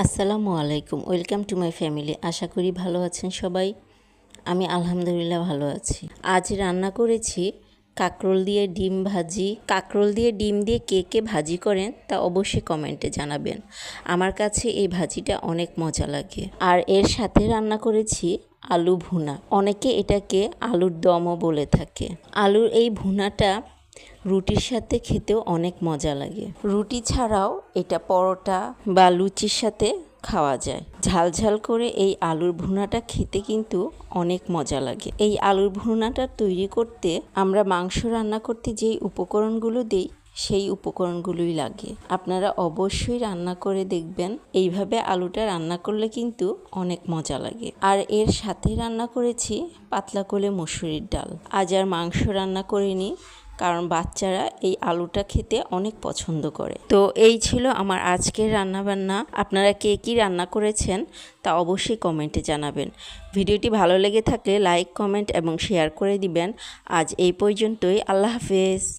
আসসালামু আলাইকুম, welcome to my family. আশা করি ভালো আছেন সবাই। আমি আলহামদুলিল্লাহ ভালো আছি। আজ রান্না করেছি কাঁকরোল দিয়ে ডিম ভাজি। কাঁকরোল দিয়ে ডিম দিয়ে কে কে ভাজি করেন তা অবশ্যই কমেন্টে জানাবেন। আমার কাছে এই ভাজিটা অনেক মজা লাগে। আর এর সাথে রান্না করেছি আলু ভুনা। অনেকে এটাকে আলুর দমও বলে থাকে। আলুর এই ভুনাটা রুটির সাথে খেতেও অনেক মজা লাগে। রুটি ছাড়াও এটা পরোটা বা লুচির সাথে খাওয়া যায়। ঝাল ঝাল করে এই আলুর ভুনাটা খেতে কিন্তু অনেক মজা লাগে। এই আলুর ভুনাটা তৈরি করতে আমরা মাংস রান্না করতে যেই উপকরণগুলো দিই সেই উপকরণগুলোই লাগে। আপনারা অবশ্যই রান্না করে দেখবেন। এইভাবে আলুটা রান্না করলে কিন্তু অনেক মজা লাগে। আর এর সাথে রান্না করেছি পাতলা করে মসুরির ডাল। আজ আর মাংস রান্না করিনি, কারণ বাচ্চারা এই আলুটা খেতে অনেক পছন্দ করে। তো এই ছিল আমার আজকের রান্নাবান্না। আপনারা কে কী রান্না করেছেন তা অবশ্যই কমেন্টে জানাবেন। ভিডিওটি ভালো লেগে থাকলে লাইক, কমেন্ট এবং শেয়ার করে দিবেন। আজ এই পর্যন্তই। আল্লাহ হাফেজ।